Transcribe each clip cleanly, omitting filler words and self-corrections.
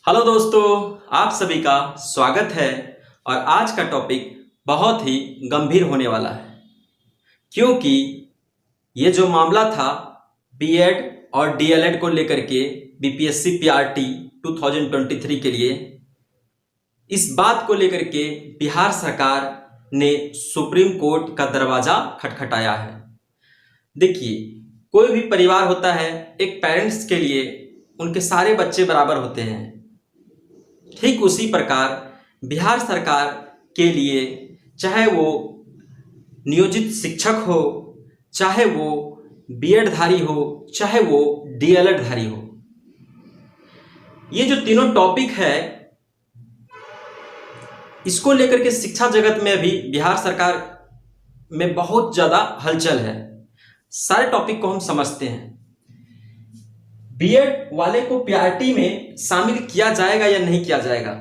Hello दोस्तों, आप सभी का स्वागत है। और आज का टॉपिक बहुत ही गंभीर होने वाला है, क्योंकि ये जो मामला था बीएड और डीएलएड को लेकर के बीपीएससी पीआरटी 2023 के लिए, इस बात को लेकर के बिहार सरकार ने सुप्रीम कोर्ट का दरवाजा खटखटाया है। देखिए, कोई भी परिवार होता है, एक पेरेंट्स के लिए उनके सारे बच्चे बराबर होते हैं। ठीक उसी प्रकार बिहार सरकार के लिए, चाहे वो नियोजित शिक्षक हो, चाहे वो बीएड धारी हो, चाहे वो डीएलएड धारी हो, ये जो तीनों टॉपिक है, इसको लेकर के शिक्षा जगत में अभी बिहार सरकार में बहुत ज़्यादा हलचल है। सारे टॉपिक को हम समझते हैं। बीएड वाले को पीआरटी में शामिल किया जाएगा या नहीं किया जाएगा,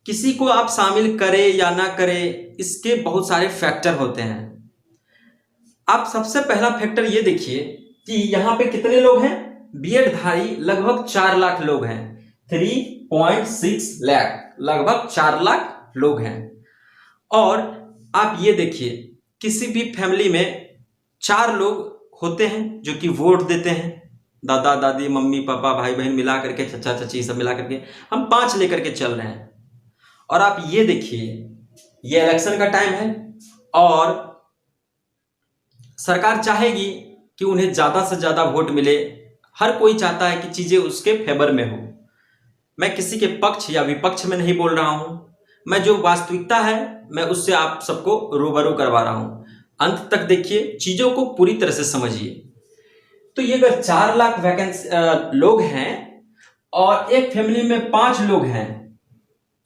किसी को आप शामिल करें या ना करें, इसके बहुत सारे फैक्टर होते हैं। आप सबसे पहला फैक्टर ये देखिए कि यहाँ पे कितने लोग हैं। बीएड धारी लगभग 4 लाख लोग हैं, 3.6 लाख, लगभग 4 लाख लोग हैं। और आप ये देखिए, किसी भी फैमिली में 4 लोग होते हैं जो कि वोट देते हैं। दादा दादी, मम्मी पापा, भाई बहन मिला करके, चचा चची सब मिला करके हम 5 लेकर के चल रहे हैं। और आप ये देखिए, ये इलेक्शन का टाइम है और सरकार चाहेगी कि उन्हें ज्यादा से ज्यादा वोट मिले। हर कोई चाहता है कि चीजें उसके फेवर में हो। मैं किसी के पक्ष या विपक्ष में नहीं बोल रहा हूं, मैं जो वास्तविकता है मैं उससे आप सबको रूबरू करवा रहा हूं। अंत तक देखिए, चीजों को पूरी तरह से समझिए। तो ये अगर 4 लाख वैकेंसी लोग हैं और एक फैमिली में 5 लोग हैं,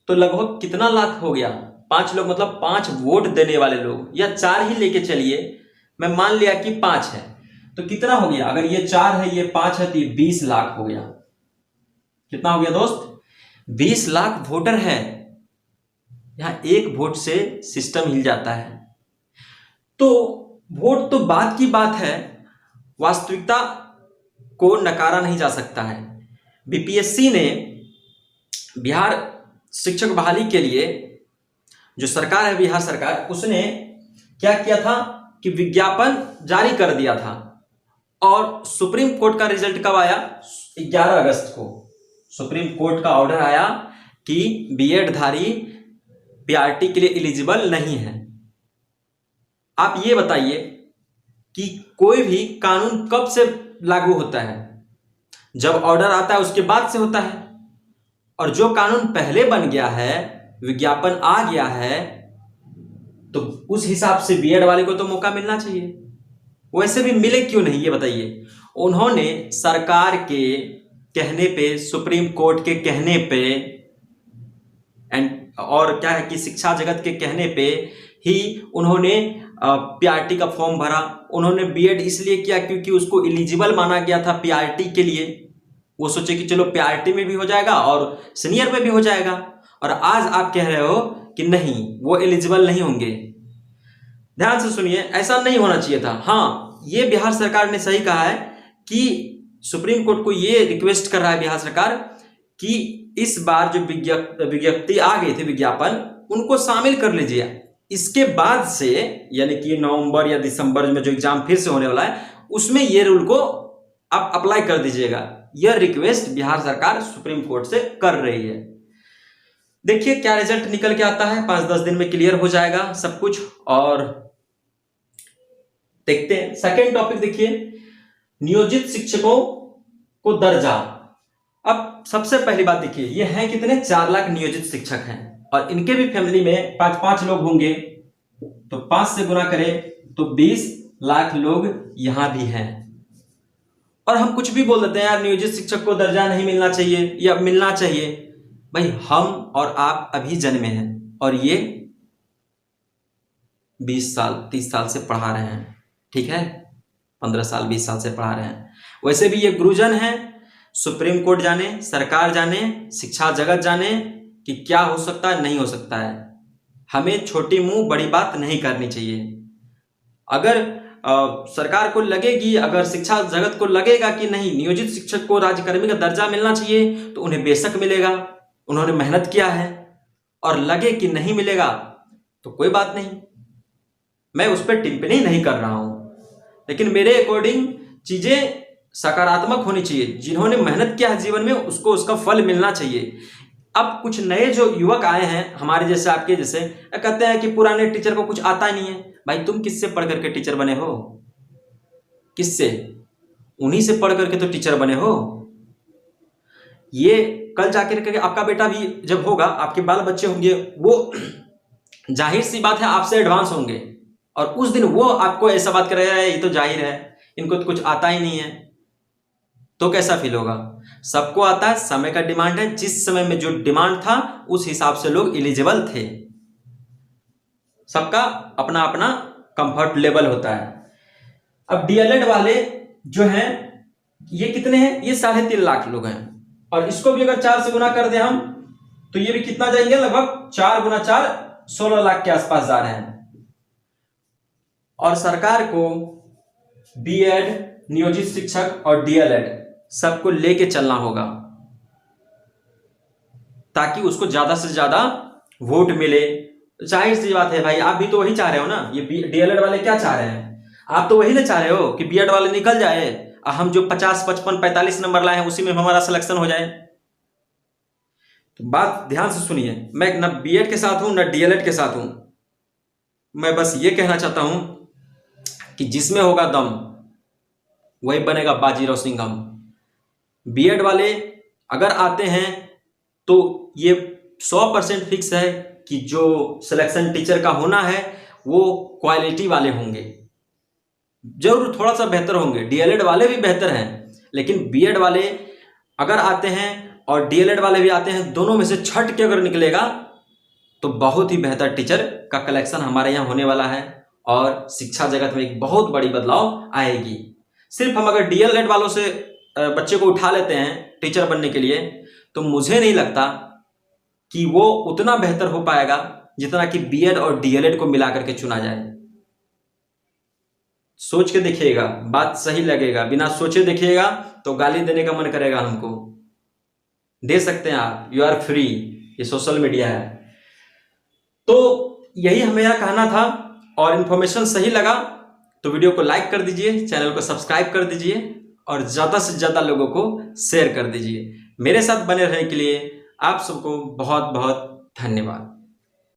तो लगभग कितना लाख हो गया। 5 लोग मतलब 5 वोट देने वाले लोग, या 4 ही लेके चलिए, मैं मान लिया कि 5 है, तो कितना हो गया। अगर ये 4 है, ये 5 है, तो ये 20 लाख हो गया। कितना हो गया दोस्त? 20 लाख वोटर है। यहां एक वोट से सिस्टम हिल जाता है। तो वोट तो बात की बात है, वास्तविकता को नकारा नहीं जा सकता है। बीपीएससी ने बिहार शिक्षक बहाली के लिए, जो सरकार है बिहार सरकार, उसने क्या किया था कि विज्ञापन जारी कर दिया था। और सुप्रीम कोर्ट का रिजल्ट कब आया? 11 अगस्त को सुप्रीम कोर्ट का ऑर्डर आया कि बीएड धारी पीआरटी के लिए एलिजिबल नहीं है। आप ये बताइए कि कोई भी कानून कब से लागू होता है? जब ऑर्डर आता है उसके बाद से होता है। और जो कानून पहले बन गया है, विज्ञापन आ गया है, तो उस हिसाब से बीएड वाले को तो मौका मिलना चाहिए। वैसे भी मिले क्यों नहीं, ये बताइए। उन्होंने सरकार के कहने पे, सुप्रीम कोर्ट के कहने पे, और क्या है कि शिक्षा जगत के कहने पे ही उन्होंने पीआरटी का फॉर्म भरा। उन्होंने बीएड इसलिए किया क्योंकि उसको एलिजिबल माना गया था पीआरटी के लिए। वो सोचे कि चलो पीआरटी में भी हो जाएगा और सीनियर में भी हो जाएगा। और आज आप कह रहे हो कि नहीं, वो एलिजिबल नहीं होंगे। ध्यान से सुनिए, ऐसा नहीं होना चाहिए था। हाँ, ये बिहार सरकार ने सही कहा है कि सुप्रीम कोर्ट को ये रिक्वेस्ट कर रहा है बिहार सरकार कि इस बार जो विज्ञप्ति आ गई थी, विज्ञापन, उनको शामिल कर लीजिए। इसके बाद से, यानी कि नवंबर या दिसंबर में जो एग्जाम फिर से होने वाला है, उसमें ये रूल को आप अप्लाई कर दीजिएगा। यह रिक्वेस्ट बिहार सरकार सुप्रीम कोर्ट से कर रही है। देखिए क्या रिजल्ट निकल के आता है। 5-10 दिन में क्लियर हो जाएगा सब कुछ। और देखते हैं सेकेंड टॉपिक। देखिए, नियोजित शिक्षकों को दर्जा। अब सबसे पहली बात देखिए, ये हैं कितने? 4 लाख नियोजित शिक्षक हैं और इनके भी फैमिली में 5-5 लोग होंगे, तो 5 से गुना करें तो 20 लाख लोग यहां भी हैं। और हम कुछ भी बोल देते हैं, यार नियोजित शिक्षक को दर्जा नहीं मिलना चाहिए या मिलना चाहिए। भाई, हम और आप अभी जन्मे हैं और ये 20 साल 30 साल से पढ़ा रहे हैं, ठीक है, 15 साल 20 साल से पढ़ा रहे हैं। वैसे भी ये गुरुजन है। सुप्रीम कोर्ट जाने, सरकार जाने, शिक्षा जगत जाने कि क्या हो सकता है, नहीं हो सकता है। हमें छोटी मुंह बड़ी बात नहीं करनी चाहिए। अगर सरकार को लगेगी, अगर शिक्षा जगत को लगेगा कि नहीं नियोजित शिक्षक को राज्यकर्मी का दर्जा मिलना चाहिए तो उन्हें बेशक मिलेगा, उन्होंने मेहनत किया है। और लगे कि नहीं मिलेगा तो कोई बात नहीं, मैं उस पर टिप्पणी नहीं कर रहा हूं, लेकिन मेरे अकॉर्डिंग चीजें सकारात्मक होनी चाहिए। जिन्होंने मेहनत किया है जीवन में उसको उसका फल मिलना चाहिए। अब कुछ नए जो युवक आए हैं हमारे जैसे, आपके जैसे, कहते हैं कि पुराने टीचर को कुछ आता ही नहीं है। भाई तुम किससे पढ़ करके टीचर बने हो? किससे? उन्हीं से पढ़ करके तो टीचर बने हो। ये कल जाकर के आपका बेटा भी जब होगा, आपके बाल बच्चे होंगे, वो जाहिर सी बात है आपसे एडवांस होंगे, और उस दिन वो आपको ऐसा बात करेगा ये तो जाहिर है इनको तो कुछ आता ही नहीं है, तो कैसा फील होगा? सबको आता है, समय का डिमांड है। जिस समय में जो डिमांड था उस हिसाब से लोग एलिजिबल थे। सबका अपना अपना कंफर्ट लेवल होता है। अब डीएलएड वाले जो हैं ये कितने हैं? ये 3.5 लाख लोग हैं, और इसको भी अगर 4 से गुना कर दे हम तो ये भी कितना जाएंगे? लगभग 4 गुना 4 16 लाख के आसपास जा रहे हैं। और सरकार को बीएड, नियोजित शिक्षक और डीएलएड सबको लेके चलना होगा ताकि उसको ज्यादा से ज्यादा वोट मिले। जाहिर सी बात है भाई, आप भी तो वही चाह रहे हो ना। ये डीएलएड वाले क्या चाह रहे हैं? आप तो वही ना चाह रहे हो कि बीएड वाले निकल जाए, हम जो 50, 55, 45 नंबर लाए हैं उसी में हमारा सिलेक्शन हो जाए। तो बात ध्यान से सुनिए, मैं न बीएड के साथ हूं न डीएलएड के साथ हूं। मैं बस ये कहना चाहता हूं कि जिसमें होगा दम वही बनेगा बाजीराव सिंघम। बीएड वाले अगर आते हैं तो ये 100% फिक्स है कि जो सिलेक्शन टीचर का होना है वो क्वालिटी वाले होंगे। जरूर थोड़ा सा बेहतर होंगे, डीएलएड वाले भी बेहतर हैं, लेकिन बीएड वाले अगर आते हैं और डीएलएड वाले भी आते हैं, दोनों में से छट के अगर निकलेगा तो बहुत ही बेहतर टीचर का कलेक्शन हमारे यहाँ होने वाला है और शिक्षा जगत में एक बहुत बड़ी बदलाव आएगी। सिर्फ हम अगर डीएलएड वालों से बच्चे को उठा लेते हैं टीचर बनने के लिए तो मुझे नहीं लगता कि वो उतना बेहतर हो पाएगा जितना कि बीएड और डीएलएड को मिलाकर के चुना जाए। सोच के देखिएगा, बात सही लगेगा, बिना सोचे देखिएगा तो गाली देने का मन करेगा हमको। दे सकते हैं आप, यू आर फ्री, ये सोशल मीडिया है। तो यही मेरा कहना था, और इन्फॉर्मेशन सही लगा तो वीडियो को लाइक कर दीजिए, चैनल को सब्सक्राइब कर दीजिए और ज़्यादा से ज़्यादा लोगों को शेयर कर दीजिए। मेरे साथ बने रहने के लिए आप सबको बहुत बहुत धन्यवाद।